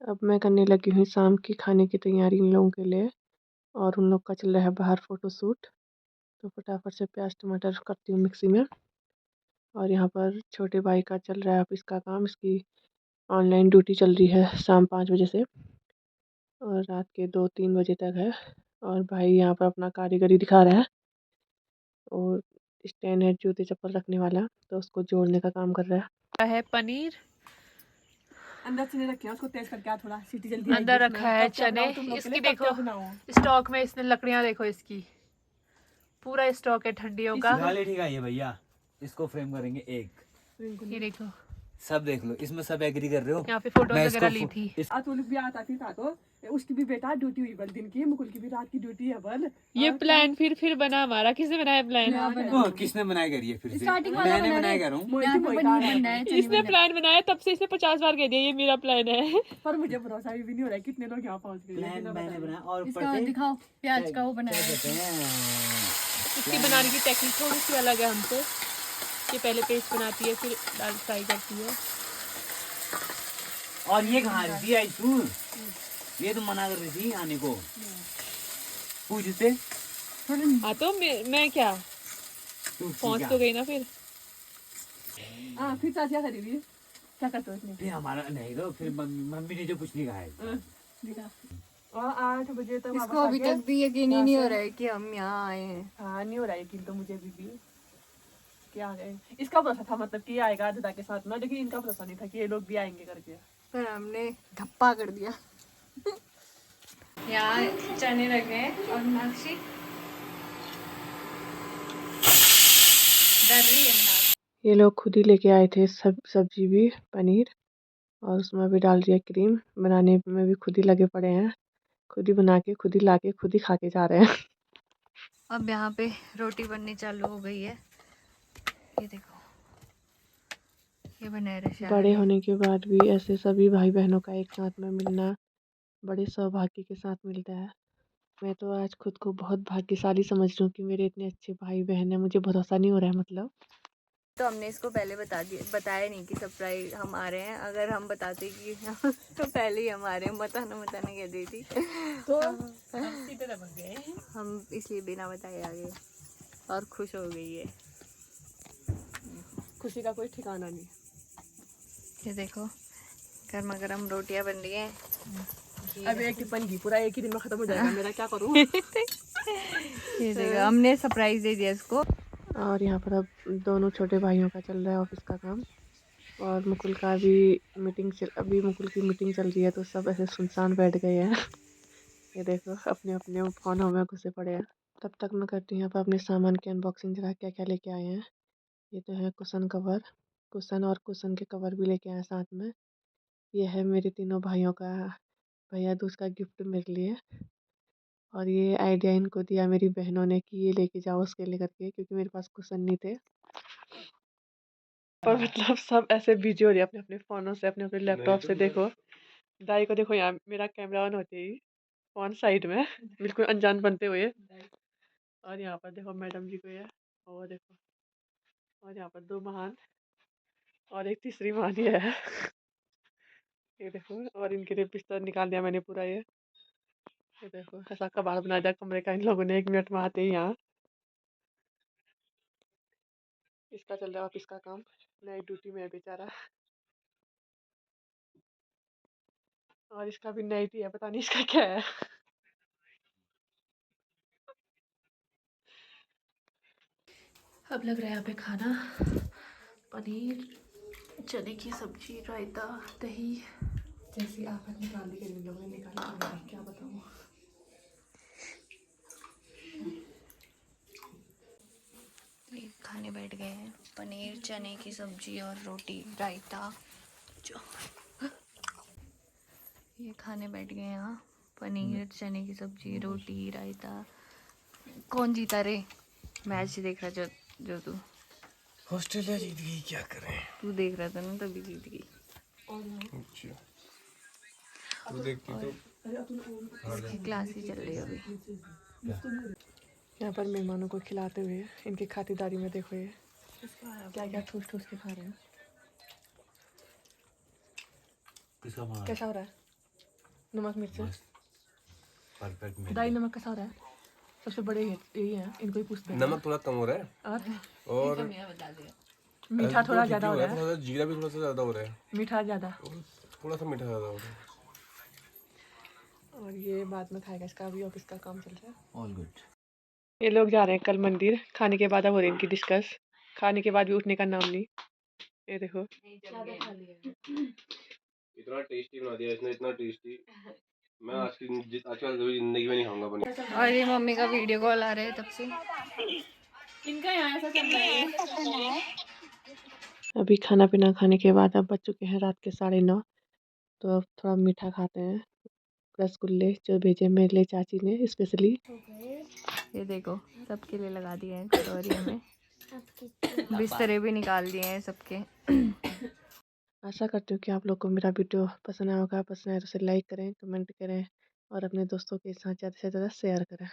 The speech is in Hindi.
अब मैं करने लगी हूँ शाम की खाने की तैयारी इन लोगों के लिए। और उन लोग का चल रहा है बाहर फ़ोटोशूट। तो फटाफट से प्याज टमाटर करती हूँ मिक्सी में। और यहाँ पर छोटे भाई का चल रहा है ऑफिस का काम। इसकी ऑनलाइन ड्यूटी चल रही है शाम 5 बजे से और रात के 2-3 बजे तक है। और भाई यहाँ पर अपना कारीगरी दिखा रहा है। और स्टैंड है जूते चप्पल रखने वाला, तो उसको जोड़ने का काम कर रहा है। पनीर अंदर चने रखे हैं, उसको तेज करके थोड़ा सीटी जल्दी आएगी। अंदर रखा है चने। इसकी देखो स्टॉक में इसने लकड़ियाँ देखो, इसकी पूरा स्टॉक है ठंडियों का। ठीक है ये भैया, इसको फ्रेम करेंगे एक। ये देखो सब देख लो, इसमें सब एग्री कर रहे हो। यहाँ पे फोटो वगैरह ली थी। अतुल भी आता था तो उसकी भी बेटा ड्यूटी हुई बल दिन की, मुकुल की भी रात की ड्यूटी है बल। ये प्लान फिर बना हमारा। किसने बनाया प्लान? किसने बनाया करिए फिर से मैंने बनाया कर रहा हूँ। इसने प्लान बनाया तब से इसने 50 बार कह दिया ये मेरा प्लान है। पर मुझे भरोसा भी नहीं हो रहा है कितने लोग यहाँ पहुँच गए। प्लान मैंने बनाया और इसका दिखाओ प्याज का वो बनाया है। इसकी बनाने की टेक्निक थोड़ी सी अलग है हमसे। ये पहले पेस्ट बनाती है फिर दाल फ्राई करती है। और ये कहाँ रही थी आई तू? ये तो मना कर रही थी आने को। पूछ से हाँ तो मैं क्या पहुँच तो गई ना फिर। हाँ फिर क्या करेगी, क्या करते हो इसमें? फिर हमारा नहीं तो फिर मम्मी ने जो कुछ नहीं कहा है। दिखा। और 8 बजे तक इसको अभी तक भी यकीन ही नहीं हो रहा है कि हम यहाँ आए हैं। हाँ नहीं हो रहा है यकीन तो मुझे भी क्या आ गए। इसका भरोसा था मतलब कि ये आएगा दादा के साथ में, लेकिन इनका भरोसा नहीं था कि ये लोग भी आएंगे करके। पर हमने धप्पा कर दिया। यहाँ चने रखे हैं और मीनाक्षी डर रही है। ये लोग खुद ही लेके आए थे सब्जी भी, पनीर, और उसमें भी डाल दिया क्रीम। बनाने में भी खुद ही लगे पड़े हैं। खुद ही बना के खुद ही ला के खुद ही खा के जा रहे हैं। अब यहाँ पे रोटी बननी चालू हो गई है। ये देखो ये बने रहे। बड़े होने के बाद भी ऐसे सभी भाई बहनों का एक साथ में मिलना बड़े सौभाग्य के साथ मिलता है। मैं तो आज खुद को बहुत भाग्यशाली समझ रही हूँ कि मेरे इतने अच्छे भाई बहन हैं। मुझे भरोसा नहीं हो रहा है मतलब। तो हमने इसको पहले बताया नहीं कि सरप्राइज हम आ रहे हैं। अगर हम बताते कि तो पहले ही हम आ रहे हैं, बताना कह दी थी तो हम इसलिए बिना बताए आ गए और खुश हो गई है। खुशी का कोई ठिकाना नहीं। ये देखो गर्मा गर्म रोटियां बन रही हैं। अब एक टिप्पण घी पूरा एक ही दिन में खत्म हो जाएगा मेरा, क्या करूँ। ये देखो हमने सरप्राइज दे दिया इसको। और यहाँ पर अब दोनों छोटे भाइयों का चल रहा है ऑफिस का काम। और मुकुल का भी अभी मुकुल की मीटिंग चल रही है, तो सब ऐसे सुनसान बैठ गए हैं। ये देखो अपने अपने फोनों में घुसे पड़े हैं। तब तक मैं करती हूँ यहाँ पर अपने सामान की अनबॉक्सिंग। जरा क्या क्या लेके आए हैं। ये तो है कुशन कवर, कुशन और कुशन के कवर भी लेके आए साथ में। ये है मेरे तीनों भाइयों का भैया दूज का गिफ्ट मेरे लिए। और ये आइडिया इनको दिया मेरी बहनों ने कि ये लेके जाओ उसके लिए करके, क्योंकि मेरे पास कुशन नहीं थे। पर मतलब सब ऐसे बिजी हो रही है अपने अपने फ़ोनों से, अपने अपने लैपटॉप से। देखो दाई को देखो, यहाँ मेरा कैमरा ऑन होते ही फ़ोन साइड में बिल्कुल अनजान बनते हुए। और यहाँ पर देखो मैडम जी को, ये और देखो, और यहाँ पर 2 महान और एक तीसरी महान ये है। ये देखो, और इनके लिए बिस्तर निकाल दिया मैंने पूरा। ये देखो ऐसा कबाड़ बना दिया कमरे का इन लोगों ने 1 मिनट में आते ही। यहाँ इसका चल रहा है ऑफिस का काम, नई ड्यूटी में है बेचारा। और इसका भी नाइट ही है, पता नहीं इसका क्या है। अब लग रहा है यहाँ पे खाना। पनीर, चने की सब्जी, रायता, दही। जैसी आफत निकाल दी इन लोगों ने, निकाली क्या बताऊँ। खाने बैठ गए हैं। पनीर चने की सब्जी और रोटी रायता। जो ये खाने बैठ गए यहाँ। पनीर चने की सब्जी रोटी रायता। कौन जीता रे मैच देख रहा जो तू? ऑस्ट्रेलिया जीत गई, क्या करें। तू देख रहा था ना तभी जीत गई। अच्छा तू देखती तो क्लास ही चल रही है अभी। यहाँ पर मेहमानों को खिलाते हुए इनकी खातिरदारी में देखो ये क्या क्या ठूस ठूस के खा रहे हैं। कैसा हो रहा है? नमक मिर्च परफेक्ट दाई नमक कैसा हो रहा है? सबसे बड़े यही है, इनको ही पूछते हैं। नमक थोड़ा कम हो रहा है और और मीठा थोड़ा ज़्यादा हो रहा है। थोड़ा सा जीरा भी थोड़ा सा ज़्यादा हो रहा है, मीठा ज़्यादा। थोड़ा सा मीठा ज़्यादा हो रहा है। और ये बाद में खाएगा, इसका अभी ऑफिस का काम चल रहा है। All good. ये लोग जा रहे हैं कल मंदिर, खाने के बाद अब हो रही है इनकी डिस्कस। खाने के बाद भी उठने का नाम नहीं। ये देखो इतना टेस्टी बना दिया इसने, इतना टेस्टी मैं आजकल जिंदगी में नहीं खाऊंगा बनी। और ये मम्मी का वीडियो कॉल आ रहा है तब से। इनका यहाँ ऐसा चल रहा है। अभी खाना पीना खाने के बाद अब बज चुके हैं रात के 9:30। तो अब थोड़ा मीठा खाते हैं, रसगुल्ले जो भेजे मेरे लिए चाची ने स्पेशली। ये देखो सबके लिए लगा दिए हैं कटोरी में, बिस्तरे भी निकाल दिए हैं सबके। आशा करती हूँ कि आप लोग को मेरा वीडियो पसंद आया होगा। पसंद आए तो उसे लाइक करें, कमेंट करें और अपने दोस्तों के साथ ज़्यादा से ज़्यादा शेयर करें।